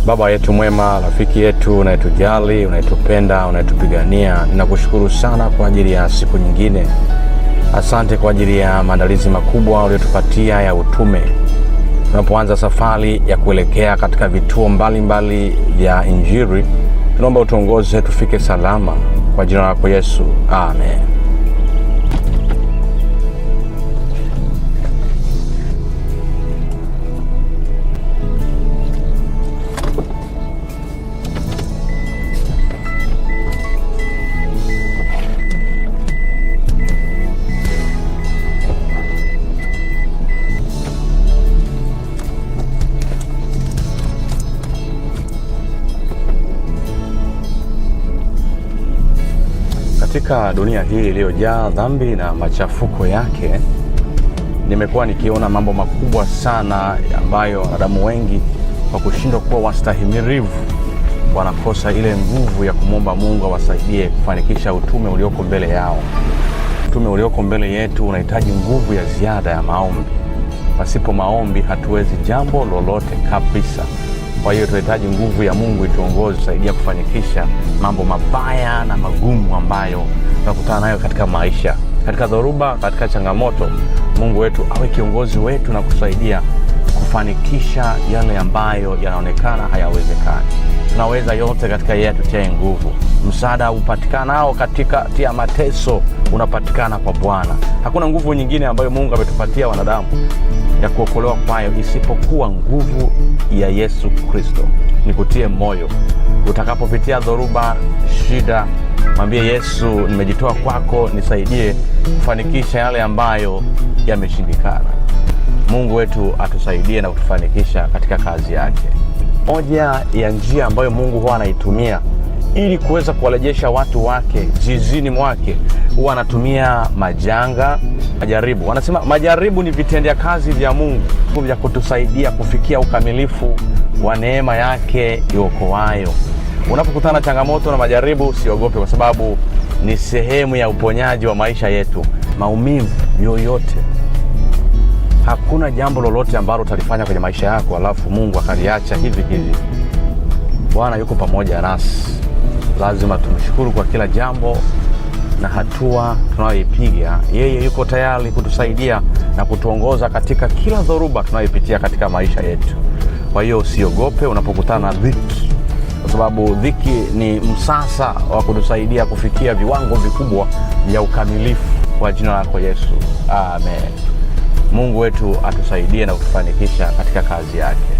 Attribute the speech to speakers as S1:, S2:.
S1: Baba yetu mwema, rafiki yetu unayetujali, unayetupenda, unayetupigania, ninakushukuru sana kwa ajili ya siku nyingine. Asante kwa ajili ya maandalizi makubwa uliyotupatia ya utume. Tunapoanza safari ya kuelekea katika vituo mbalimbali vya Injili, tunaomba utuongoze tufike salama kwa jina lako Yesu. Amen. Katika dunia hii iliyojaa dhambi na machafuko yake, nimekuwa nikiona mambo makubwa sana ambayo wanadamu wengi kwa kushindwa kuwa wastahimilivu wanakosa ile nguvu ya kumwomba Mungu awasaidie kufanikisha utume ulioko mbele yao. Utume ulioko mbele yetu unahitaji nguvu ya ziada ya maombi. Pasipo maombi hatuwezi jambo lolote kabisa. Kwa hiyo tunahitaji nguvu ya Mungu ituongoze kusaidia kufanikisha mambo mabaya na magumu ambayo tunakutana nayo katika maisha. Katika dhoruba, katika changamoto, Mungu wetu awe kiongozi wetu na kusaidia kufanikisha yale ambayo yanaonekana hayawezekani. Tunaweza yote katika yeye atutie nguvu. Msaada upatikanao katika tia mateso unapatikana kwa Bwana. Hakuna nguvu nyingine ambayo Mungu ametupatia wanadamu ya kuokolewa kwayo isipokuwa nguvu ya Yesu Kristo. Nikutie moyo utakapopitia dhoruba, shida, mwambie Yesu, nimejitoa kwako, nisaidie kufanikisha yale ambayo yameshindikana. Mungu wetu atusaidie na kutufanikisha katika kazi yake. Moja ya njia ambayo Mungu huwa anaitumia ili kuweza kuwarejesha watu wake zizini mwake, huwa anatumia majanga, majaribu. Wanasema majaribu ni vitendea kazi vya Mungu vya kutusaidia kufikia ukamilifu wa neema yake iokoayo. Unapokutana na changamoto na majaribu, usiogope, kwa sababu ni sehemu ya uponyaji wa maisha yetu. Maumivu yoyote, hakuna jambo lolote ambalo utalifanya kwenye maisha yako alafu Mungu akaliacha hivi hivi. Bwana yuko pamoja nasi. Lazima tumshukuru kwa kila jambo na hatua tunayoipiga. Yeye yuko tayari kutusaidia na kutuongoza katika kila dhoruba tunayopitia katika maisha yetu. Kwa hiyo usiogope unapokutana na dhiki, kwa sababu dhiki ni msasa wa kutusaidia kufikia viwango vikubwa vya ukamilifu kwa jina lako Yesu. Amen. Mungu wetu atusaidie na kutufanikisha katika kazi yake.